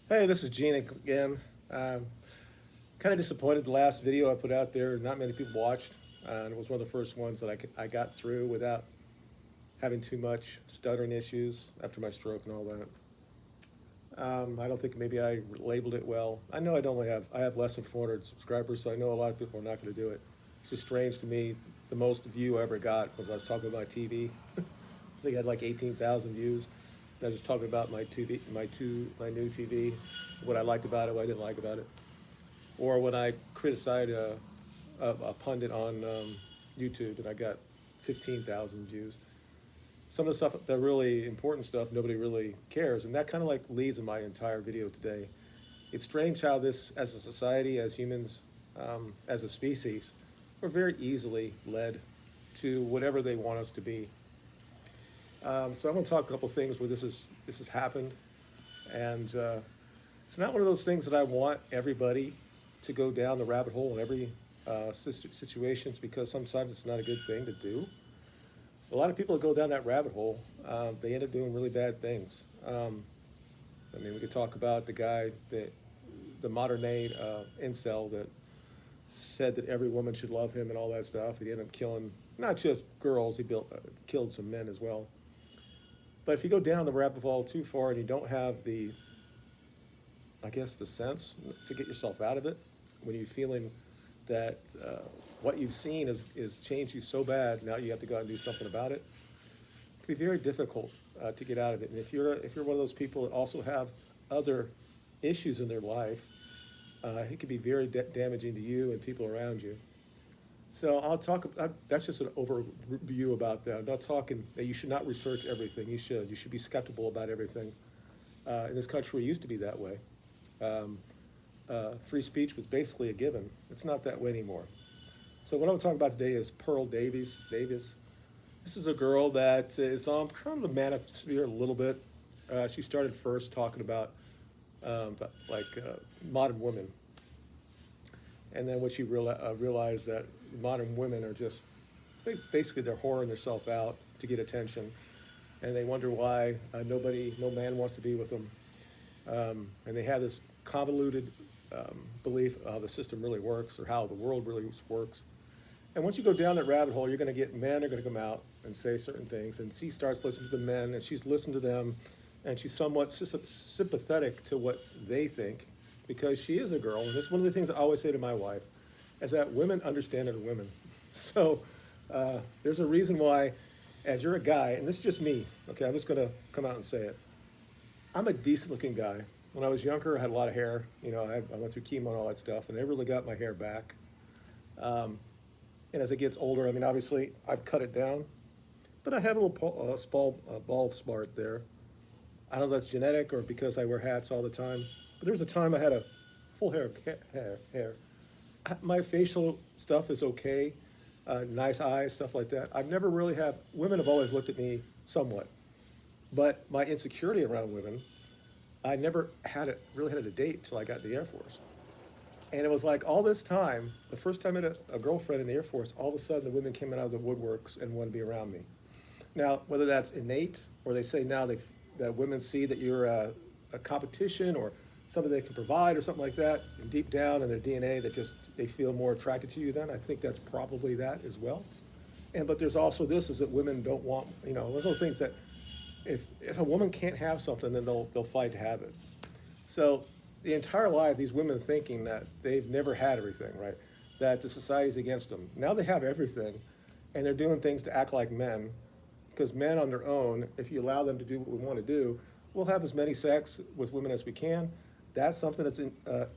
Hey, this is Gene again. Um, kind of disappointed the last video I put out there. Not many people watched, and it was one of the first ones that I got through without having too much stuttering issues after my stroke and all that. I don't think maybe I labeled it well. I know I have less than 400 subscribers, so I know a lot of people are not going to do it. It's just strange to me. The most view I ever got was I was talking about my TV. I think I had like 18,000 views. And I was just talking about my TV, my new TV, what I liked about it, what I didn't like about it, or when I criticized a pundit on YouTube, and I got 15,000 views. Some of the stuff, the really important stuff, nobody really cares, and that kind of like leads in my entire video today. It's strange how this, as a society, as humans, as a species, we're very easily led to whatever they want us to be. So I'm going to talk a couple things where this has happened, and it's not one of those things that I want everybody to go down the rabbit hole in every situations, because sometimes it's not a good thing to do. A lot of people that go down that rabbit hole, they end up doing really bad things. I mean, we could talk about the guy that the modern day incel that said that every woman should love him and all that stuff. He ended up killing not just girls; killed some men as well. But if you go down the rabbit hole too far and you don't have the, I guess, the sense to get yourself out of it, when you're feeling that what you've seen is changed you so bad, now you have to go out and do something about it. It can be very difficult to get out of it. And if you're one of those people that also have other issues in their life, it can be very damaging to you and people around you. So I'll talk. That's just an overview about that. I'm not talking that you should not research everything. You should. You should be skeptical about everything. In this country, it used to be that way. Um, Free speech was basically a given. It's not that way anymore. So what I'm talking about today is Pearl Davies. This is a girl that is on kind of the manosphere a little bit. She started first talking about modern women, and then when she realized that modern women are just basically they're whoring themselves out to get attention, and they wonder why no man wants to be with them, and they have this convoluted belief of how the system really works or how the world really works. And once you go down that rabbit hole, you're going to get men are going to come out and say certain things, and she starts listening to the men, and she's listened to them, and she's somewhat sympathetic to what they think, because she is a girl. And this is one of the things I always say to my wife, is that women understand other women. So there's a reason why, as you're a guy, and this is just me, okay, I'm just going to come out and say it. I'm a decent-looking guy. When I was younger, I had a lot of hair. You know, I went through chemo and all that stuff, and I really got my hair back. And as it gets older, I mean, obviously, I've cut it down, but I have a little bald spot there. I don't know if that's genetic or because I wear hats all the time, but there was a time I had a full hair. My facial stuff is okay, nice eyes, stuff like that. I've never really had, women have always looked at me somewhat, but my insecurity around women, I never really had a date till I got in the Air Force. And it was like all this time, the first time I had a girlfriend in the Air Force, all of a sudden the women came out of the woodworks and wanted to be around me. Now, whether that's innate or they say now that women see that you're a competition or something they can provide or something like that, and deep down in their DNA that just they feel more attracted to you then, I think that's probably that as well. But there's also this is that women don't want, those are things that if a woman can't have something, then they'll fight to have it. So the entire life, these women thinking that they've never had everything, right? That the society's against them. Now they have everything, and they're doing things to act like men, because men on their own, if you allow them to do what we want to do, we'll have as many sex with women as we can. That's something that's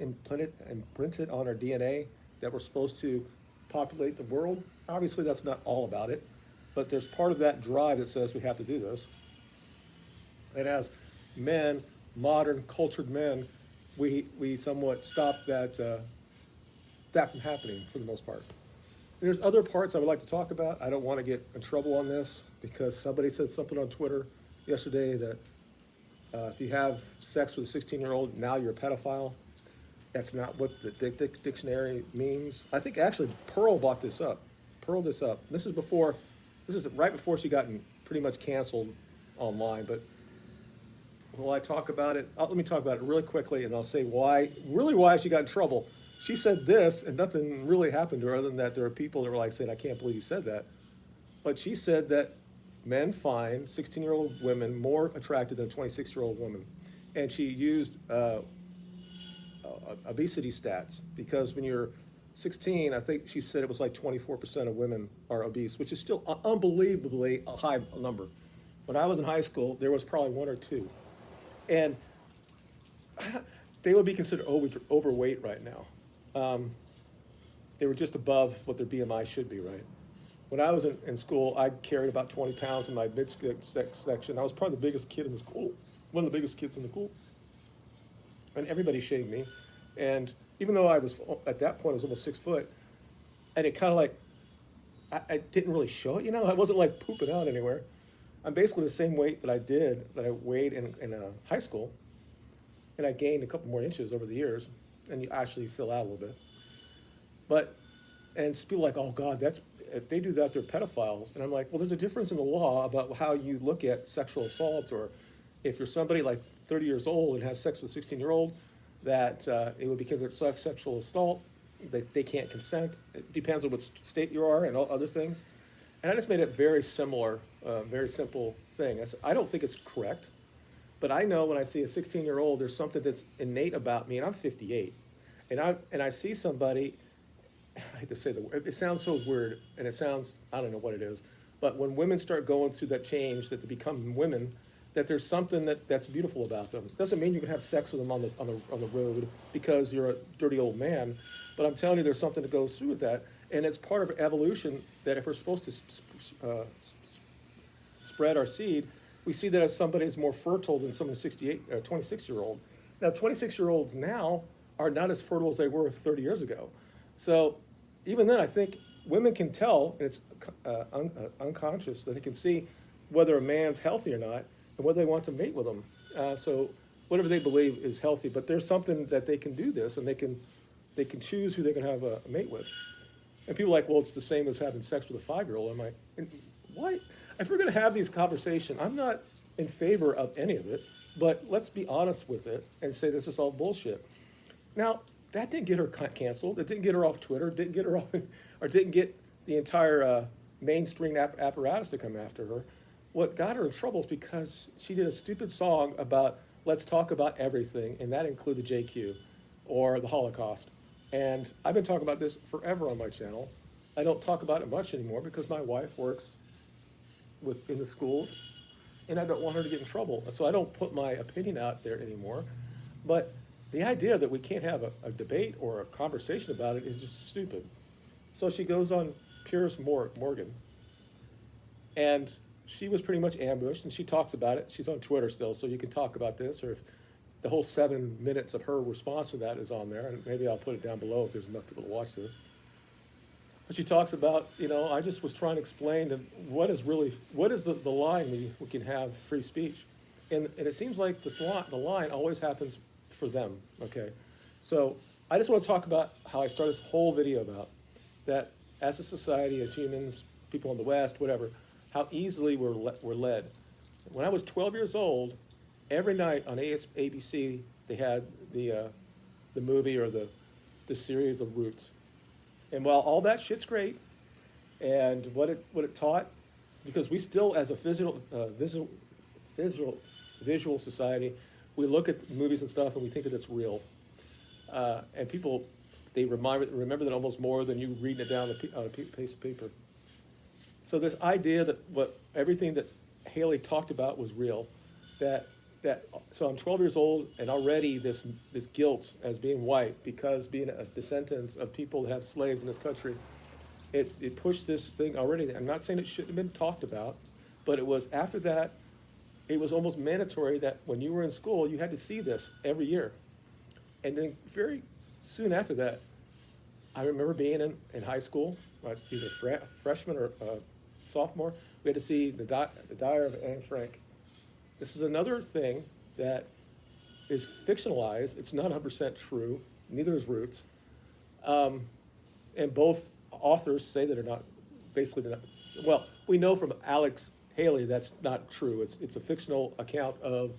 imprinted on our DNA, that we're supposed to populate the world. Obviously, that's not all about it, but there's part of that drive that says we have to do this. And as men, modern, cultured men, we somewhat stop that from happening for the most part. There's other parts I would like to talk about. I don't want to get in trouble on this because somebody said something on Twitter yesterday that if you have sex with a 16-year-old, now you're a pedophile. That's not what the dictionary means. I think actually Pearl brought this up. This is right before she got pretty much canceled online, but Well, I talk about it. Let me talk about it really quickly, and I'll say why she got in trouble. She said this, and nothing really happened to her other than that there are people that were like saying, "I can't believe you said that." But she said that men find 16-year-old women more attractive than 26-year-old women, and she used obesity stats because when you're 16, I think she said it was like 24% of women are obese, which is still unbelievably a high number. When I was in high school, there was probably one or two, and they would be considered overweight right now. They were just above what their BMI should be, right? When I was in school, I carried about 20 pounds in my section. I was probably the biggest kid in the school, one of the biggest kids in the school, and everybody shamed me. And even though I was at that point, I was almost 6 foot, and it kind of like I didn't really show it. I wasn't like pooping out anywhere. I'm basically the same weight that I weighed in high school, and I gained a couple more inches over the years, and you actually fill out a little bit. But and people are like, oh God, if they do that, they're pedophiles. And I'm like, well, there's a difference in the law about how you look at sexual assault, or if you're somebody like 30 years old and has sex with a 16-year-old, that it would be considered sexual assault. They can't consent. It depends on what state you are and all other things. And I just made it very similar, very simple thing. I don't think it's correct, but I know when I see a 16-year-old, there's something that's innate about me, and I'm 58, and I see somebody. I hate to say the word. It sounds so weird, and I don't know what it is. But when women start going through that change, that they become women, that there's something that's beautiful about them. It doesn't mean you can have sex with them on the road because you're a dirty old man. But I'm telling you, there's something that goes through with that, and it's part of evolution. That if we're supposed to spread our seed, we see that as somebody is more fertile than someone 26-year-old. Now, 26-year-olds now are not as fertile as they were 30 years ago. So even then, I think women can tell, and it's unconscious, that they can see whether a man's healthy or not and whether they want to mate with him. So whatever they believe is healthy, but there's something that they can do this, and they can choose who they can have a mate with. And people are like, well, it's the same as having sex with a 5-year-old. I'm like, why? If we're going to have these conversations, I'm not in favor of any of it, but let's be honest with it and say this is all bullshit. Now, that didn't get her canceled. It didn't get her off Twitter. It didn't get her off, or didn't get the entire mainstream apparatus to come after her. What got her in trouble is because she did a stupid song about let's talk about everything, and that included JQ or the Holocaust. And I've been talking about this forever on my channel. I don't talk about it much anymore because my wife works in the schools, and I don't want her to get in trouble. So I don't put my opinion out there anymore. But the idea that we can't have a debate or a conversation about it is just stupid. So she goes on Piers Morgan, and she was pretty much ambushed, and she talks about it. She's on Twitter still, so you can talk about this, or if the whole 7 minutes of her response to that is on there, and maybe I'll put it down below if there's enough people to watch this. But she talks about, I just was trying to explain what is the line we can have free speech. And it seems like the line always happens for them, okay? So I just want to talk about how I started this whole video about that as a society, as humans, people in the West, whatever, how easily we're led. When I was 12 years old, every night on ABC, they had the movie or the series of Roots. And while all that shit's great, and what it taught, because we still, as a visual society, we look at movies and stuff and we think that it's real. And people, they remember that almost more than you reading it down on a piece of paper. So this idea that everything that Haley talked about was real, so I'm 12 years old, and already this guilt as being white, because being a descendant of people that have slaves in this country, it pushed this thing already. I'm not saying it shouldn't have been talked about, but it was after that, it was almost mandatory that when you were in school, you had to see this every year. And then very soon after that, I remember being in high school, either freshman or sophomore, we had to see the Diary of Anne Frank. This is another thing that is fictionalized. It's not 100% true. Neither is Roots. And both authors say that they're not, basically they're not. Well, we know from Alex Haley that's not true. It's a fictional account of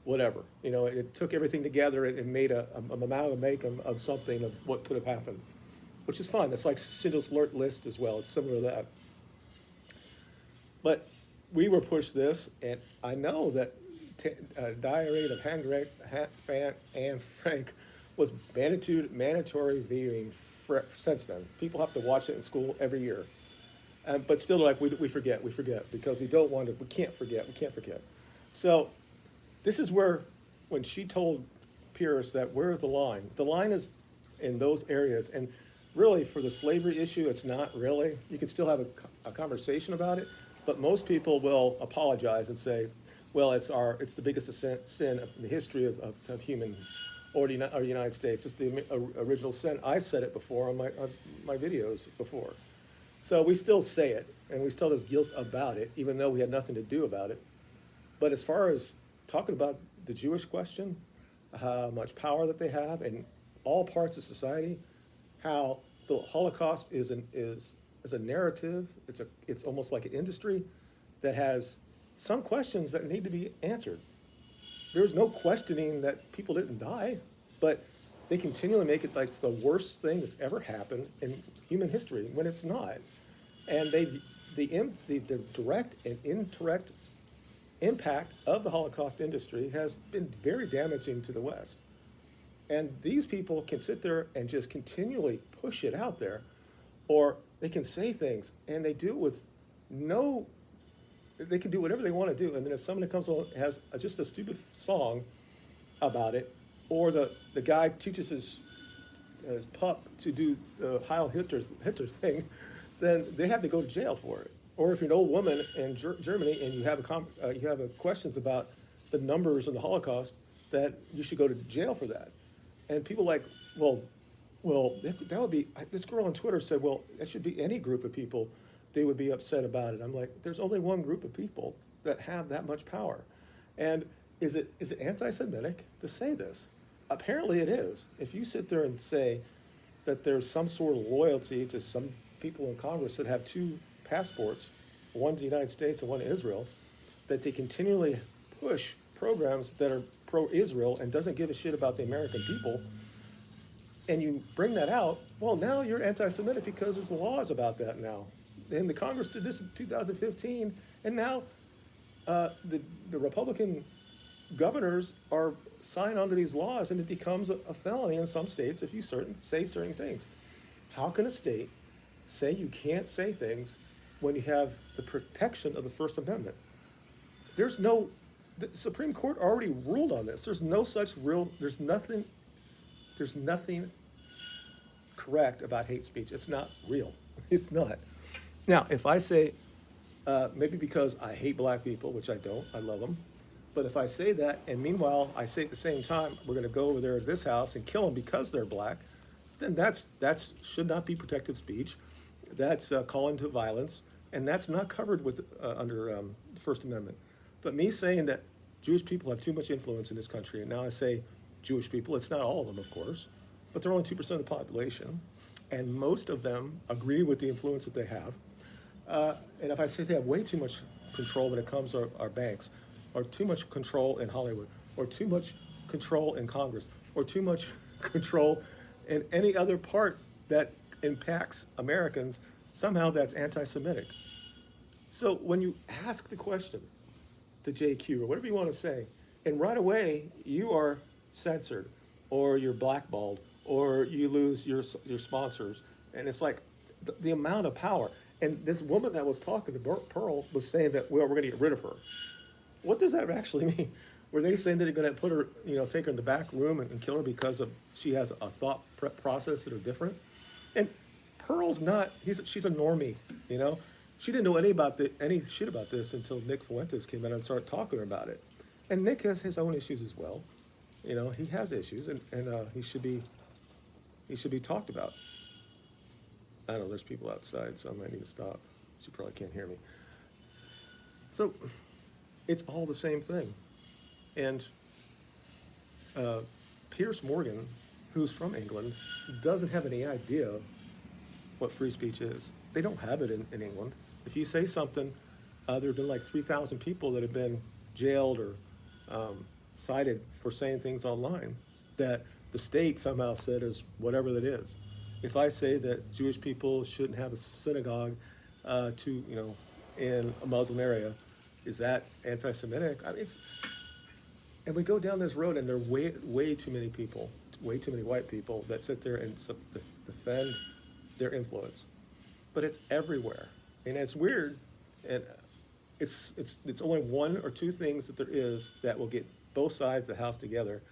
whatever. You know, it took everything together and made a amalgamation of something of what could have happened, which is fun. It's like Schindler's List as well. It's similar to that. But we were pushed this, and I know that Diary of Anne Frank was mandatory viewing since then. People have to watch it in school every year. But still, like, we forget because we don't want to, we can't forget. So this is where, when she told Pierce that where's the line? The line is in those areas. And really, for the slavery issue, it's not really. You can still have a conversation about it, but most people will apologize and say, well, it's the biggest sin in the history of humans or the United States. It's the original sin. I said it before on my videos before. So we still say it, and we still have guilt about it, even though we had nothing to do about it. But as far as talking about the Jewish question, how much power that they have in all parts of society, how the Holocaust is a narrative. It's almost like an industry that has some questions that need to be answered. There's no questioning that people didn't die, but they continually make it like it's the worst thing that's ever happened in human history when it's not. And the direct and indirect impact of the Holocaust industry has been very damaging to the West. And these people can sit there and just continually push it out there, or they can say things and they do it with they can do whatever they want to do. And then if somebody comes along and has just a stupid song about it, or the guy teaches his pup to do the Heil Hitler thing, then they have to go to jail for it. Or if you're an old woman in Germany and you have questions about the numbers in the Holocaust, that you should go to jail for that. And people like, well, that would be, this girl on Twitter said, well, that should be any group of people, they would be upset about it. I'm like, there's only one group of people that have that much power. And is it anti-Semitic to say this? Apparently it is. If you sit there and say that there's some sort of loyalty to some people in Congress that have two passports, one to the United States and one to Israel, that they continually push programs that are pro-Israel and doesn't give a shit about the American people, and you bring that out, well, now you're anti-Semitic because there's laws about that now. And the Congress did this in 2015, and now the Republican governors are signed onto these laws, and it becomes a felony in some states if you say certain things. How can a state say you can't say things when you have the protection of the First Amendment? The Supreme Court already ruled on this. There's nothing correct about hate speech. It's not real. It's not. Now, if I say, maybe because I hate black people, which I don't, I love them, but if I say that, and meanwhile I say at the same time, we're going to go over there to this house and kill them because they're black, then that's should not be protected speech. That's calling to violence, and that's not covered under the First Amendment. But me saying that Jewish people have too much influence in this country, and now I say Jewish people, it's not all of them, of course, but they're only 2% of the population, and most of them agree with the influence that they have. And if I say they have way too much control when it comes to our banks, or too much control in Hollywood, or too much control in Congress, or too much control in any other part that impacts Americans, somehow that's anti-Semitic. So when you ask the question to JQ or whatever you want to say, and right away you are censored, or you're blackballed, or you lose your sponsors, and it's like the amount of power. And this woman that was talking to Pearl was saying that, well, we're going to get rid of her. What does that actually mean? Were they saying that they're going to put her, take her in the back room and kill her because she has a thought process that are different? And Pearl's not. She's a normie, She didn't know any shit about this until Nick Fuentes came in and started talking about it. And Nick has his own issues as well. He has issues, and he should be talked about. I don't know. There's people outside, so I might need to stop. She probably can't hear me. So it's all the same thing. And Piers Morgan, who's from England, doesn't have any idea what free speech is. They don't have it in England. If you say something, there have been like 3,000 people that have been jailed or cited for saying things online that the state somehow said is whatever that is. If I say that Jewish people shouldn't have a synagogue, in a Muslim area, is that anti-Semitic? I mean, and we go down this road, and there are way too many people, way too many white people that sit there and defend their influence. But it's everywhere, and it's weird, and it's only one or two things that there is that will get both sides of the house together,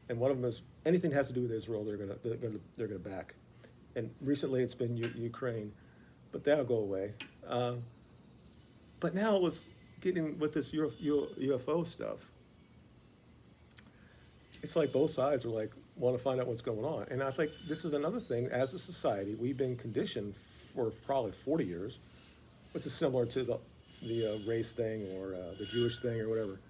and one of them is anything that has to do with Israel. They're gonna back, and recently it's been Ukraine, but that'll go away. But now it was getting with this UFO stuff. It's like both sides are like want to find out what's going on, and I think this is another thing. As a society, we've been conditioned for probably 40 years, which is similar to the race thing or the Jewish thing or whatever.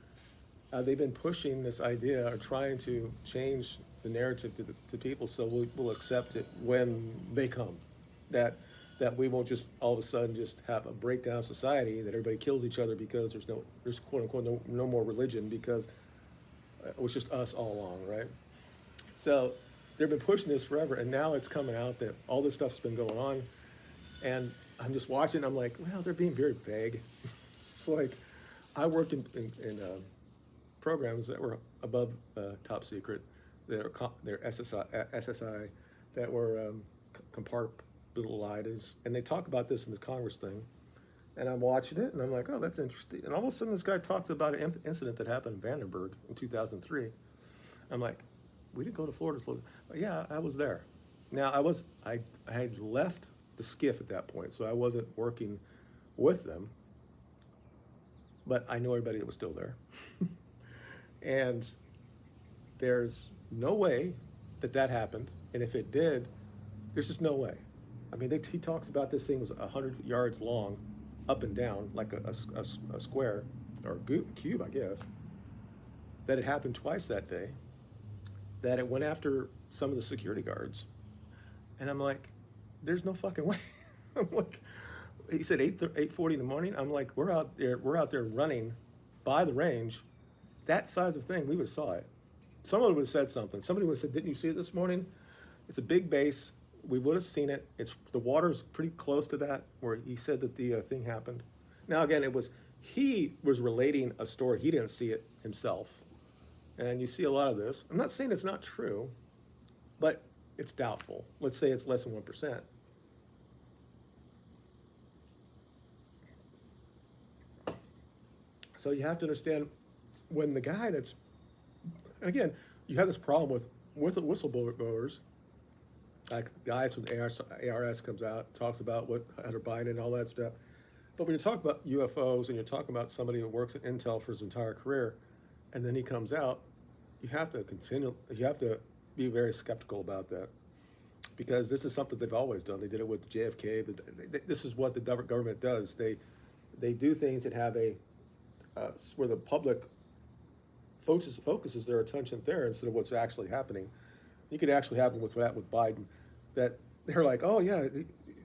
They've been pushing this idea or trying to change the narrative to people so we'll accept it when they come. That we won't just all of a sudden just have a breakdown of society, that everybody kills each other because there's quote unquote no more religion because it was just us all along, right? So they've been pushing this forever, and now it's coming out that all this stuff's been going on, and I'm just watching. I'm like, well, they're being very vague. It's like I worked in programs that were above top secret. They're SSI that were compartmentalized, and they talk about this in the Congress thing. And I'm watching it, and I'm like, oh, that's interesting. And all of a sudden, this guy talks about an incident that happened in Vandenberg in 2003. I'm like, we didn't go to Florida. Yeah, I was there. Now, I had left the skiff at that point, so I wasn't working with them. But I know everybody that was still there. And there's no way that happened. And if it did, there's just no way. I mean, he talks about this thing was 100 yards long, up and down, like a square, or cube, I guess, that it happened twice that day, that it went after some of the security guards. And I'm like, there's no fucking way. I'm like, he said 8:40 in the morning. I'm like, we're out there running by the range. That size of thing, we would have saw it. Someone would have said something. Somebody would have said, didn't you see it this morning? It's a big base. We would have seen it. The water's pretty close to that where he said that the thing happened. Now again, he was relating a story. He didn't see it himself. And you see a lot of this. I'm not saying it's not true, but it's doubtful. Let's say it's less than 1%. So you have to understand when the guy again, you have this problem with the whistleblowers. Like guys from ARS comes out, talks about what Hunter Biden and all that stuff. But when you talk about UFOs and you're talking about somebody who works at Intel for his entire career, and then he comes out, you have to be very skeptical about that. Because this is something they've always done. They did it with JFK. This is what the government does. They do things that have where the public focuses their attention there instead of what's actually happening. You could actually happen with Biden, that they're like, oh yeah,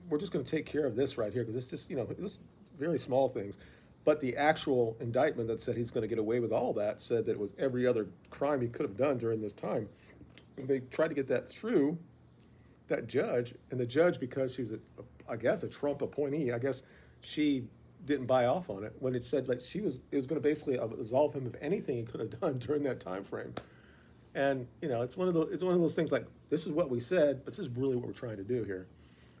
we're just going to take care of this right here because it's just it was very small things, but the actual indictment that said he's going to get away with all that said that it was every other crime he could have done during this time. And they tried to get that through that judge, and the judge, because she was a Trump appointee, I guess she didn't buy off on it when it said like it was going to basically absolve him of anything he could have done during that time frame. And it's one of those things like, this is what we said, but this is really what we're trying to do here.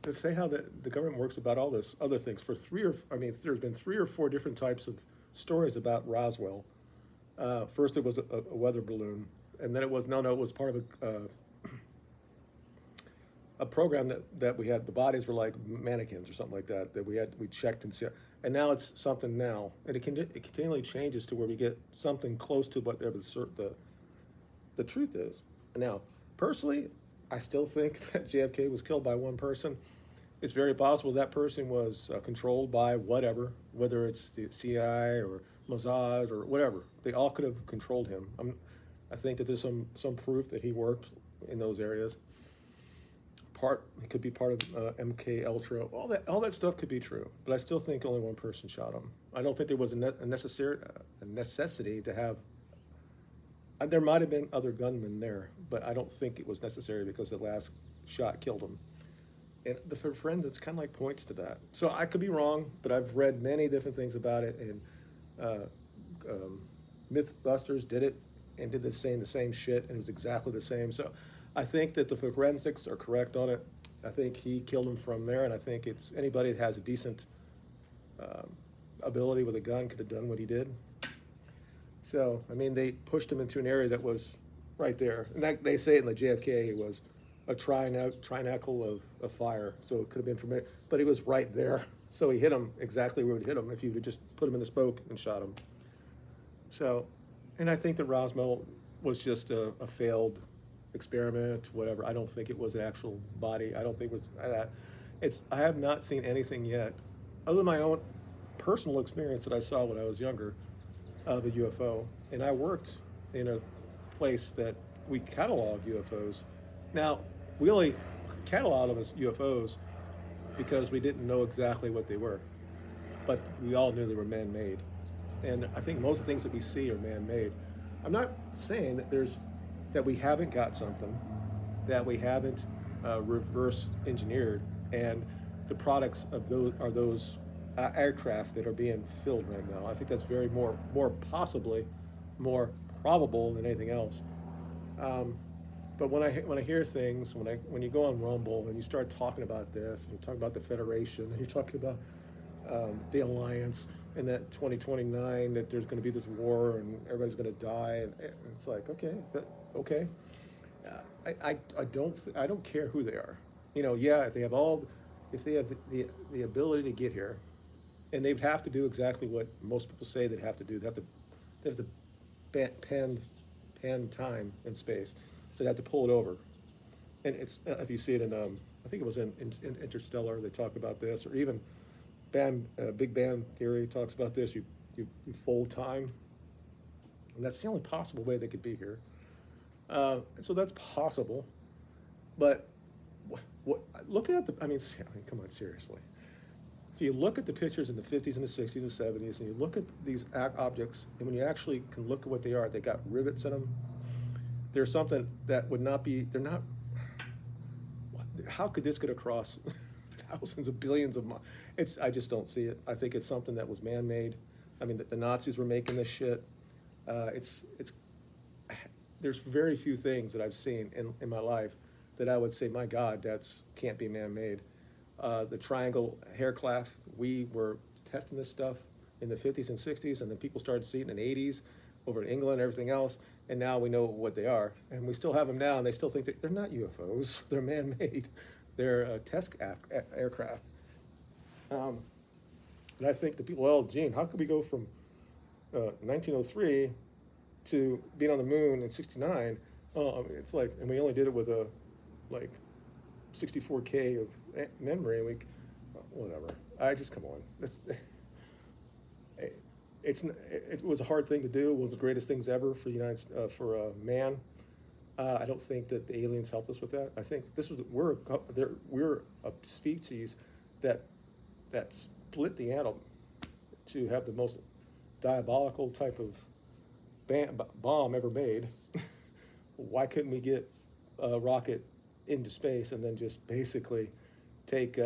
Let's say how the government works about all this other things. There's been 3 or 4 different types of stories about Roswell. First it was a weather balloon, and then it was part of a program that we had. The bodies were like mannequins or something like that we checked and see. And now it's something now, and it continually changes to where we get something close to whatever the truth is. Now, personally, I still think that JFK was killed by one person. It's very possible that person was controlled by whatever, whether it's the CIA or Mossad or whatever. They all could have controlled him. I think that there's some proof that he worked in those areas. It could be part of MK Ultra. All that stuff could be true, but I still think only one person shot him. I don't think there was a necessity to have There might have been other gunmen there, but I don't think it was necessary because the last shot killed him. And the forensics kind of like points to that. So I could be wrong, but I've read many different things about it, and uh, um, MythBusters did it and did the same shit, and it was exactly the same. So I think that the forensics are correct on it. I think he killed him from there, and I think it's anybody that has a decent um, ability with a gun could have done what he did. So I mean, they pushed him into an area that was right there, and that, they say in the JFK it was a triangle of fire, so it could have been from it, but he was right there. So he hit him exactly where it hit him if you would just put him in the spoke and shot him. So, and I think that Roswell was just a failed experiment, whatever. I don't think it was an actual body. I don't think it was that. I have not seen anything yet, other than my own personal experience that I saw when I was younger of a UFO. And I worked in a place that we catalog UFOs. Now, we only cataloged them as UFOs because we didn't know exactly what they were, but we all knew they were man-made. And I think most of the things that we see are man-made. I'm not saying that we haven't got something, that we haven't reverse engineered, and the products of those are those aircraft that are being filled right now. I think that's very more possibly more probable than anything else. Um, but when I hear things, when you go on Rumble and you start talking about this, and you talk about the Federation, and you're talking about the alliance, and that 2029 that there's going to be this war and everybody's going to die, and it's like okay. I don't care who they are. You know, yeah, if they have the ability to get here, and they'd have to do exactly what most people say they'd have to do. They have to pan time and space, so they have to pull it over. And it's if you see it in I think it was in Interstellar, they talk about this, or even Big Bang Theory talks about this. You fold time, and that's the only possible way they could be here. So that's possible, but look at I mean, come on, seriously. If you look at the pictures in the 50s and the 60s and the 70s, and you look at these objects, and when you actually can look at what they are, they got rivets in them. There's something that would not be. They're not. How could this get across thousands of billions of miles? I just don't see it. I think it's something that was man-made. I mean, the Nazis were making this shit. There's very few things that I've seen in my life that I would say, my God, that's can't be man-made. The triangle haircloth, we were testing this stuff in the 50s and 60s, and then people started seeing it in the 80s over in England and everything else, and now we know what they are. And we still have them now, and they still think that they're not UFOs. They're man-made. They're test aircraft. And I think the people, well, Gene, how could we go from 1903 to being on the moon in 69? It's like, and we only did it with a, like, 64K of memory, and whatever. Come on. It was a hard thing to do. It was the greatest things ever for man. I don't think that the aliens helped us with that. I think we're a species that split the atom to have the most diabolical type of bomb ever made. Why couldn't we get a rocket into space and then just basically take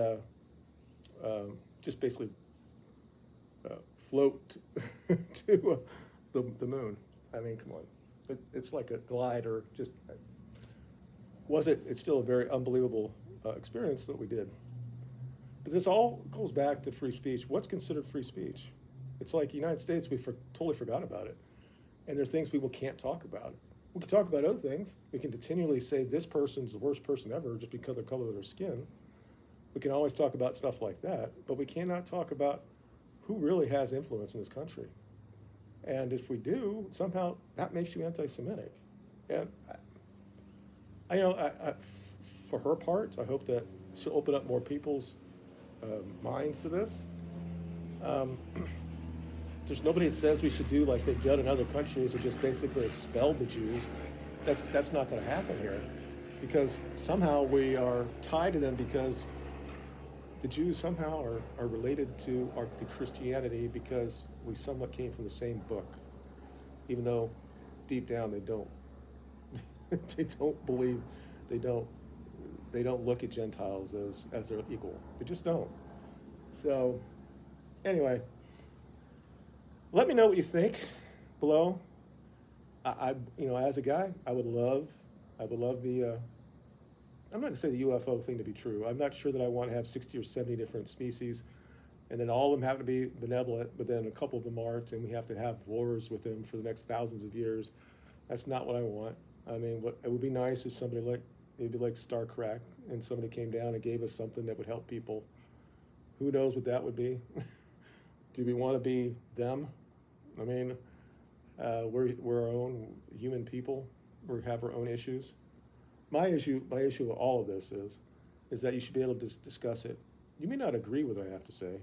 float to the moon? I mean, come on, it's like a glider. It's still a very unbelievable experience that we did. But this all goes back to free speech. What's considered free speech? It's like the United States, totally forgot about it. And there are things people can't talk about. We can talk about other things. We can continually say this person's the worst person ever just because of the color of their skin. We can always talk about stuff like that, but we cannot talk about who really has influence in this country. And if we do, somehow that makes you anti-Semitic. And for her part, I hope that she'll open up more people's minds to this. There's nobody that says we should do like they've done in other countries and just basically expel the Jews. That's not going to happen here, because somehow we are tied to them, because the Jews somehow are related to Christianity, because we somewhat came from the same book, even though deep down they don't. They don't believe. They don't. They don't look at Gentiles as their equal. They just don't. So anyway, let me know what you think below. As a guy, I would love the. I'm not gonna say the UFO thing to be true. I'm not sure that I want to have 60 or 70 different species, and then all of them happen to be benevolent, but then a couple of them aren't, and we have to have wars with them for the next thousands of years. That's not what I want. I mean, it would be nice if somebody like maybe like Star Trek and somebody came down and gave us something that would help people. Who knows what that would be? Do we want to be them? I mean, we're our own human people. We have our own issues. My issue with all of this is that you should be able to discuss it. You may not agree with what I have to say.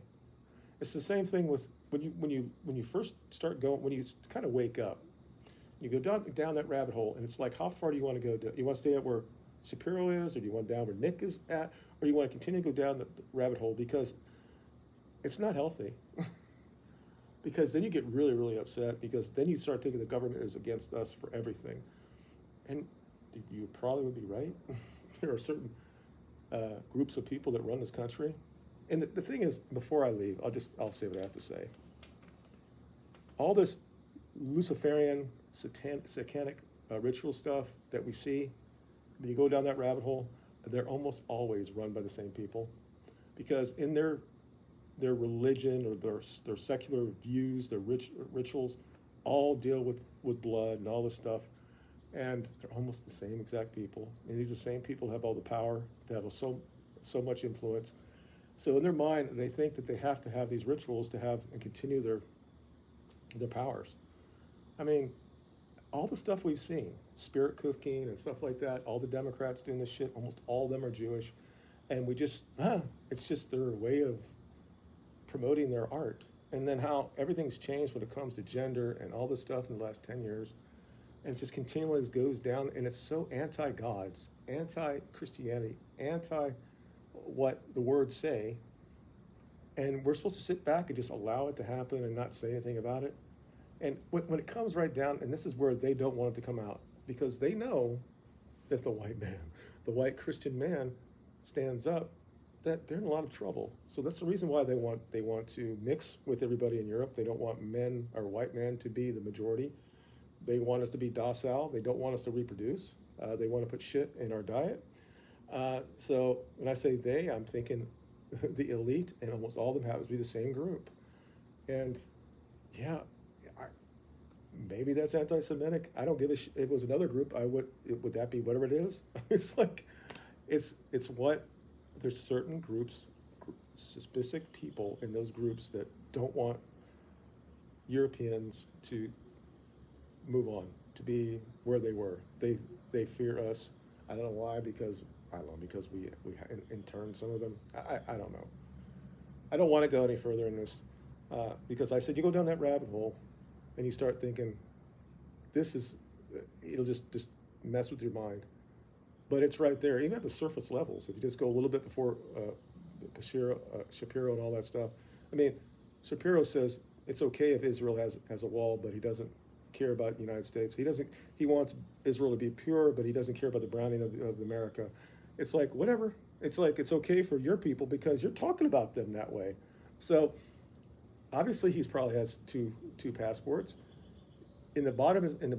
It's the same thing with when you first start going, when you kind of wake up. You go down that rabbit hole, and it's like, how far do you want to go? You want to stay at where Shapiro is, or do you want down where Nick is at, or do you want to continue to go down the rabbit hole? Because it's not healthy. Because then you get really, really upset, because then you start thinking the government is against us for everything. And you probably would be right. There are certain groups of people that run this country. And the thing is, before I leave, I'll say what I have to say. All this Luciferian, satanic ritual stuff that we see, when you go down that rabbit hole, they're almost always run by the same people. Because in their religion or their secular views, their rituals, all deal with blood and all this stuff. And they're almost the same exact people. And these are the same people who have all the power, that have so much influence. So in their mind, they think that they have to have these rituals to have and continue their powers. I mean, all the stuff we've seen, spirit cooking and stuff like that, all the Democrats doing this shit, almost all of them are Jewish. And it's just their way of promoting their art. And then how everything's changed when it comes to gender and all this stuff in the last 10 years. And it just continually goes down, and it's so anti-gods, anti-Christianity, anti-what the words say. And we're supposed to sit back and just allow it to happen and not say anything about it. And when it comes right down, and this is where they don't want it to come out, because they know that the white Christian man stands up, that they're in a lot of trouble. So that's the reason why they want to mix with everybody in Europe. They don't want men or white men to be the majority. They want us to be docile. They don't want us to reproduce. They want to put shit in our diet. So when I say they, I'm thinking the elite, and almost all of them happen to be the same group. And yeah, maybe that's anti-Semitic. I don't give a shit. If it was another group, would that be whatever it is? It's like, it's what, there's certain groups, specific people in those groups that don't want Europeans to move on, to be where they were. They fear us. I don't know why, because we interned some of them. I don't know. I don't want to go any further in this, because I said, you go down that rabbit hole and you start thinking, it'll just mess with your mind. But it's right there, even at the surface levels. If you just go a little bit before Shapiro and all that stuff. I mean, Shapiro says it's okay if Israel has a wall, but he doesn't care about the United States. He wants Israel to be pure, but he doesn't care about the browning of America. It's like, whatever. It's like, it's okay for your people because you're talking about them that way. So obviously he probably has two passports. In the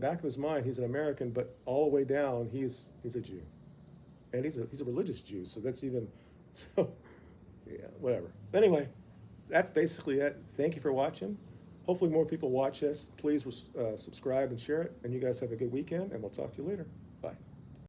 back of his mind, he's an American, but all the way down, he's a Jew. And he's a religious Jew, so that's even, so yeah, whatever. Anyway, that's basically it. Thank you for watching. Hopefully more people watch this. Please subscribe and share it. And you guys have a good weekend, and we'll talk to you later.